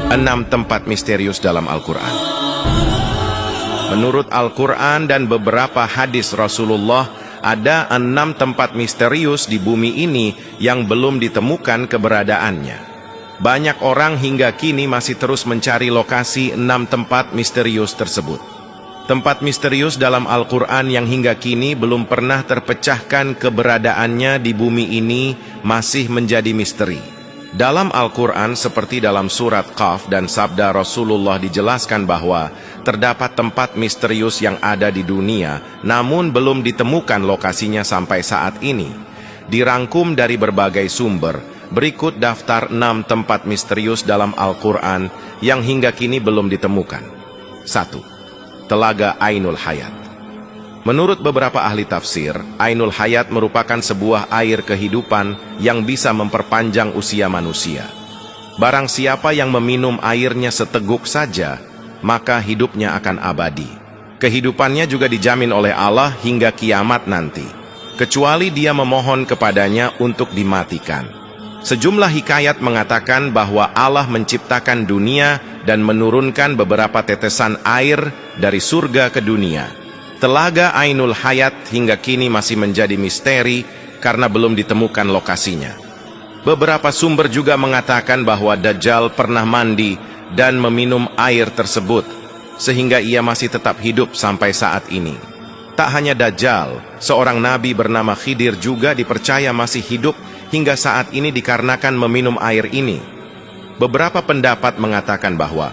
6 tempat misterius dalam Al-Quran. Menurut Al-Quran dan beberapa hadis Rasulullah, ada 6 tempat misterius di bumi ini yang belum ditemukan keberadaannya. Banyak orang hingga kini masih terus mencari lokasi 6 tempat misterius tersebut. Tempat misterius dalam Al-Quran yang hingga kini belum pernah terpecahkan keberadaannya di bumi ini masih menjadi misteri. Dalam Al-Quran seperti dalam surat Qaf dan sabda Rasulullah dijelaskan bahwa terdapat tempat misterius yang ada di dunia namun belum ditemukan lokasinya sampai saat ini. Dirangkum dari berbagai sumber, berikut daftar 6 tempat misterius dalam Al-Quran yang hingga kini belum ditemukan. 1. Telaga Ainul Hayat. Menurut beberapa ahli tafsir, Ainul Hayat merupakan sebuah air kehidupan yang bisa memperpanjang usia manusia. Barang siapa yang meminum airnya seteguk saja, maka hidupnya akan abadi. Kehidupannya juga dijamin oleh Allah hingga kiamat nanti, kecuali dia memohon kepadanya untuk dimatikan. Sejumlah hikayat mengatakan bahwa Allah menciptakan dunia dan menurunkan beberapa tetesan air dari surga ke dunia. Telaga Ainul Hayat hingga kini masih menjadi misteri karena belum ditemukan lokasinya. Beberapa sumber juga mengatakan bahwa Dajjal pernah mandi dan meminum air tersebut, sehingga ia masih tetap hidup sampai saat ini. Tak hanya Dajjal, seorang nabi bernama Khidir juga dipercaya masih hidup hingga saat ini dikarenakan meminum air ini. Beberapa pendapat mengatakan bahwa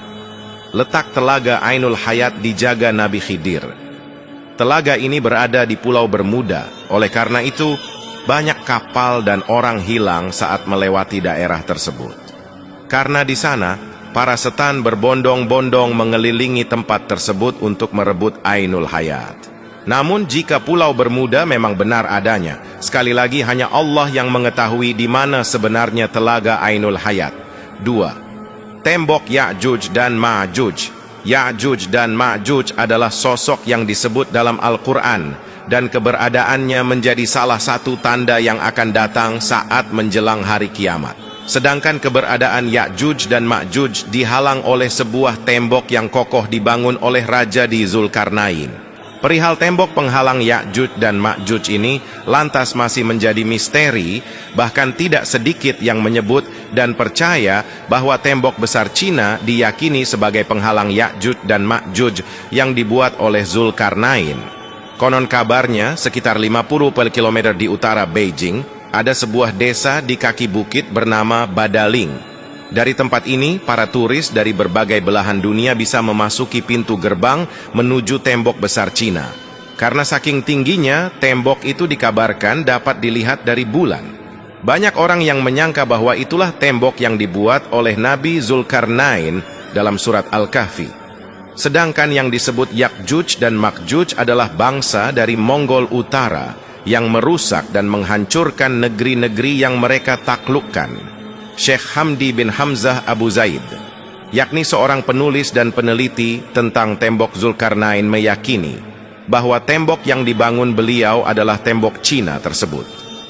letak telaga Ainul Hayat dijaga Nabi Khidir. Telaga ini berada di Pulau Bermuda, oleh karena itu banyak kapal dan orang hilang saat melewati daerah tersebut. Karena di sana, para setan berbondong-bondong mengelilingi tempat tersebut untuk merebut Ainul Hayat. Namun jika Pulau Bermuda memang benar adanya, sekali lagi hanya Allah yang mengetahui di mana sebenarnya telaga Ainul Hayat. 2. Tembok Ya'juj dan Ma'juj. Ya'juj dan Ma'juj adalah sosok yang disebut dalam Al-Quran dan keberadaannya menjadi salah satu tanda yang akan datang saat menjelang hari kiamat. Sedangkan keberadaan Ya'juj dan Ma'juj dihalang oleh sebuah tembok yang kokoh dibangun oleh Raja di Zulkarnain. Perihal tembok penghalang Ya'juj dan Ma'juj ini lantas masih menjadi misteri, bahkan tidak sedikit yang menyebut dan percaya bahwa tembok besar Cina diyakini sebagai penghalang Ya'juj dan Ma'juj yang dibuat oleh Zulkarnain. Konon kabarnya sekitar 50 km di utara Beijing ada sebuah desa di kaki bukit bernama Badaling. Dari tempat ini, para turis dari berbagai belahan dunia bisa memasuki pintu gerbang menuju tembok besar Cina. Karena saking tingginya, tembok itu dikabarkan dapat dilihat dari bulan. Banyak orang yang menyangka bahwa itulah tembok yang dibuat oleh Nabi Zulkarnain dalam surat Al-Kahfi. Sedangkan yang disebut Ya'juj dan Ma'juj adalah bangsa dari Mongol Utara yang merusak dan menghancurkan negeri-negeri yang mereka taklukkan. Syekh Hamdi bin Hamzah Abu Zaid, yakni seorang penulis dan peneliti tentang tembok Zulkarnain, meyakini bahwa tembok yang dibangun beliau adalah tembok Cina tersebut.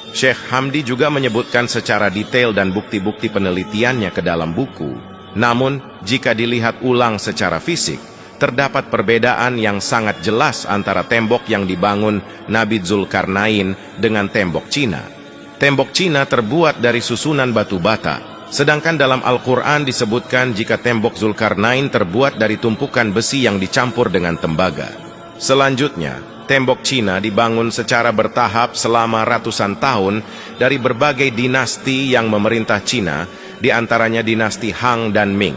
Syekh Hamdi juga menyebutkan secara detail dan bukti-bukti penelitiannya ke dalam buku. Namun, jika dilihat ulang secara fisik, terdapat perbedaan yang sangat jelas antara tembok yang dibangun Nabi Zulkarnain dengan tembok Cina. Tembok Cina terbuat dari susunan batu bata, sedangkan dalam Al-Quran disebutkan jika tembok Zulkarnain terbuat dari tumpukan besi yang dicampur dengan tembaga. Selanjutnya, tembok Cina dibangun secara bertahap selama ratusan tahun dari berbagai dinasti yang memerintah Cina, di antaranya dinasti Han dan Ming.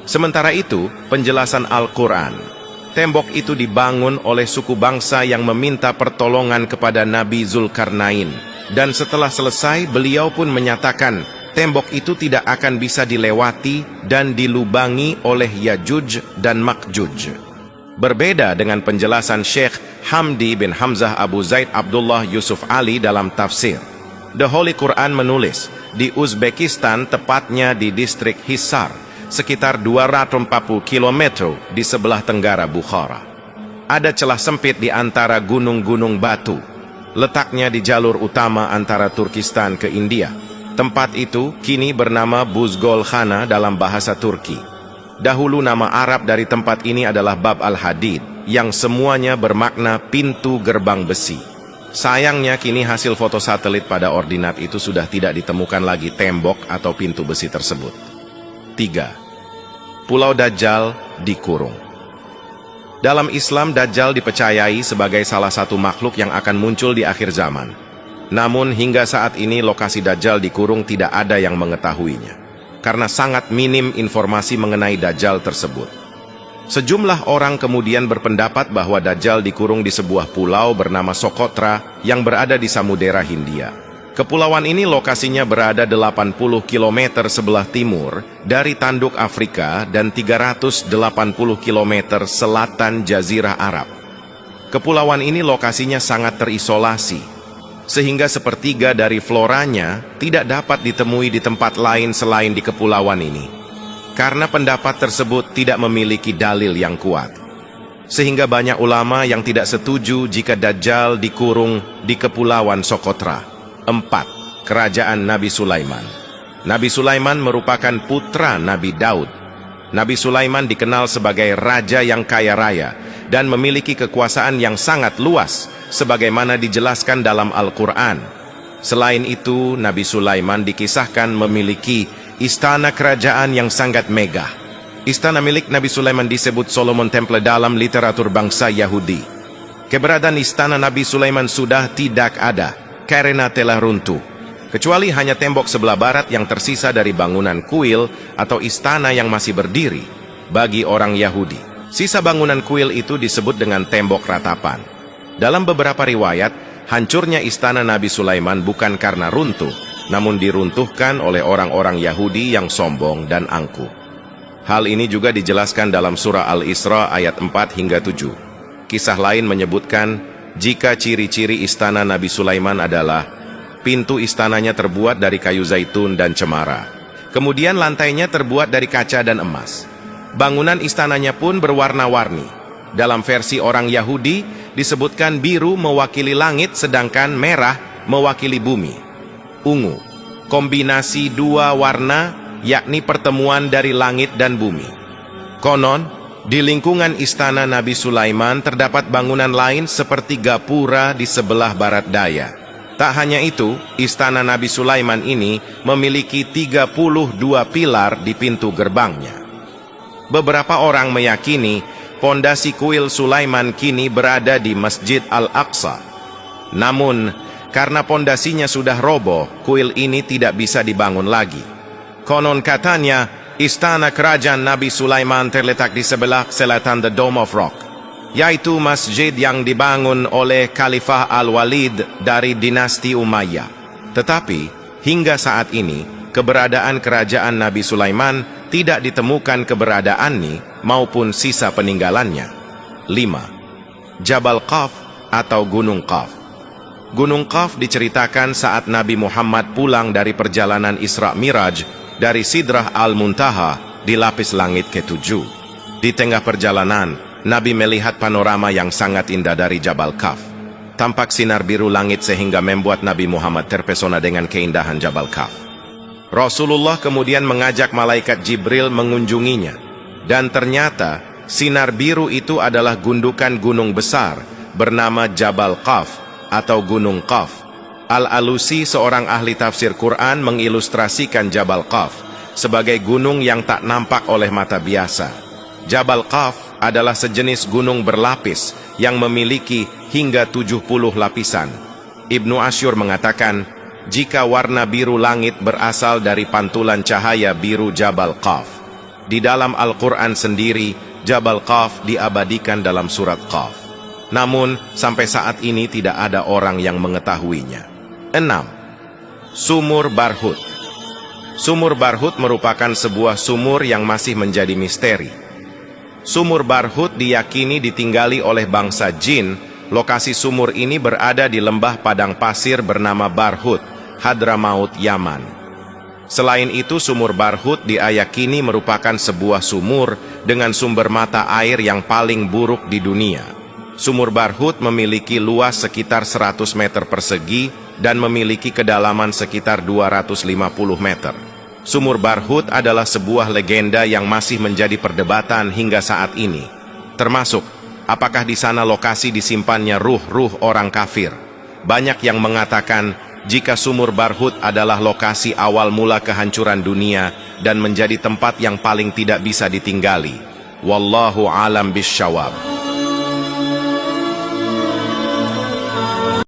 Sementara itu, penjelasan Al-Quran, tembok itu dibangun oleh suku bangsa yang meminta pertolongan kepada Nabi Zulkarnain. Dan setelah selesai, beliau pun menyatakan tembok itu tidak akan bisa dilewati dan dilubangi oleh Ya'juj dan Ma'juj. Berbeda dengan penjelasan Syekh Hamdi bin Hamzah Abu Zaid Abdullah Yusuf Ali dalam tafsir. The Holy Quran menulis, di Uzbekistan, tepatnya di distrik Hisar, sekitar 240 km di sebelah tenggara Bukhara. Ada celah sempit di antara gunung-gunung batu. Letaknya di jalur utama antara Turkistan ke India. Tempat itu kini bernama Buzgol Khana dalam bahasa Turki. Dahulu nama Arab dari tempat ini adalah Bab al-Hadid, yang semuanya bermakna pintu gerbang besi. Sayangnya kini hasil foto satelit pada ordinat itu sudah tidak ditemukan lagi tembok atau pintu besi tersebut. 3. Pulau Dajjal dikurung. Dalam Islam, Dajjal dipercayai sebagai salah satu makhluk yang akan muncul di akhir zaman. Namun hingga saat ini lokasi Dajjal dikurung tidak ada yang mengetahuinya, karena sangat minim informasi mengenai Dajjal tersebut. Sejumlah orang kemudian berpendapat bahwa Dajjal dikurung di sebuah pulau bernama Socotra yang berada di Samudera Hindia. Kepulauan ini lokasinya berada 80 km sebelah timur dari tanduk Afrika dan 380 km selatan Jazirah Arab. Kepulauan ini lokasinya sangat terisolasi, sehingga sepertiga dari floranya tidak dapat ditemui di tempat lain selain di kepulauan ini. Karena pendapat tersebut tidak memiliki dalil yang kuat, sehingga banyak ulama yang tidak setuju jika Dajjal dikurung di Kepulauan Socotra. 4. Kerajaan Nabi Sulaiman. Nabi Sulaiman merupakan putra Nabi Daud. Nabi Sulaiman dikenal sebagai raja yang kaya raya dan memiliki kekuasaan yang sangat luas, sebagaimana dijelaskan dalam Al-Quran. Selain itu, Nabi Sulaiman dikisahkan memiliki istana kerajaan yang sangat megah. Istana milik Nabi Sulaiman disebut Solomon Temple dalam literatur bangsa Yahudi. Keberadaan istana Nabi Sulaiman sudah tidak ada karena telah runtuh, kecuali hanya tembok sebelah barat yang tersisa dari bangunan kuil atau istana yang masih berdiri bagi orang Yahudi. Sisa bangunan kuil itu disebut dengan tembok ratapan. Dalam beberapa riwayat, hancurnya istana Nabi Sulaiman bukan karena runtuh, namun diruntuhkan oleh orang-orang Yahudi yang sombong dan angkuh. Hal ini juga dijelaskan dalam surah Al-Isra ayat 4 hingga 7. Kisah lain menyebutkan, jika ciri-ciri istana Nabi Sulaiman adalah pintu istananya terbuat dari kayu zaitun dan cemara. Kemudian lantainya terbuat dari kaca dan emas. Bangunan istananya pun berwarna-warni. Dalam versi orang Yahudi, disebutkan biru mewakili langit sedangkan merah mewakili bumi. Ungu, kombinasi dua warna, yakni pertemuan dari langit dan bumi. Konon, di lingkungan istana Nabi Sulaiman terdapat bangunan lain seperti gapura di sebelah barat daya. Tak hanya itu, istana Nabi Sulaiman ini memiliki 32 pilar di pintu gerbangnya. Beberapa orang meyakini pondasi kuil Sulaiman kini berada di Masjid Al-Aqsa. Namun, karena pondasinya sudah roboh, kuil ini tidak bisa dibangun lagi. Konon katanya, istana kerajaan Nabi Sulaiman terletak di sebelah selatan The Dome of Rock, yaitu masjid yang dibangun oleh Khalifah Al-Walid dari dinasti Umayyah. Tetapi, hingga saat ini, keberadaan kerajaan Nabi Sulaiman tidak ditemukan keberadaannya maupun sisa peninggalannya. 5. Jabal Qaf atau Gunung Qaf. Gunung Qaf diceritakan saat Nabi Muhammad pulang dari perjalanan Isra Miraj dari Sidrah Al-Muntaha di lapis langit ke-7. Di tengah perjalanan, Nabi melihat panorama yang sangat indah dari Jabal Qaf. Tampak sinar biru langit sehingga membuat Nabi Muhammad terpesona dengan keindahan Jabal Qaf. Rasulullah kemudian mengajak malaikat Jibril mengunjunginya, dan ternyata sinar biru itu adalah gundukan gunung besar bernama Jabal Qaf atau Gunung Qaf. Al-Alusi, seorang ahli tafsir Quran, mengilustrasikan Jabal Qaf sebagai gunung yang tak nampak oleh mata biasa. Jabal Qaf adalah sejenis gunung berlapis yang memiliki hingga 70 lapisan. Ibnu Asyur mengatakan, jika warna biru langit berasal dari pantulan cahaya biru Jabal Qaf. Di dalam Al-Quran sendiri, Jabal Qaf diabadikan dalam surat Qaf. Namun, sampai saat ini tidak ada orang yang mengetahuinya. 6. Sumur Barhut. Sumur Barhut merupakan sebuah sumur yang masih menjadi misteri. Sumur Barhut diyakini ditinggali oleh bangsa jin. Lokasi sumur ini berada di lembah padang pasir bernama Barhut, Hadramaut, Yaman. Selain itu, sumur Barhut diyakini merupakan sebuah sumur dengan sumber mata air yang paling buruk di dunia. Sumur Barhut memiliki luas sekitar 100 meter persegi dan memiliki kedalaman sekitar 250 meter. Sumur Barhut adalah sebuah legenda yang masih menjadi perdebatan hingga saat ini. Termasuk, apakah di sana lokasi disimpannya ruh-ruh orang kafir? Banyak yang mengatakan, jika Sumur Barhut adalah lokasi awal mula kehancuran dunia dan menjadi tempat yang paling tidak bisa ditinggali. Wallahu alam bisyawab.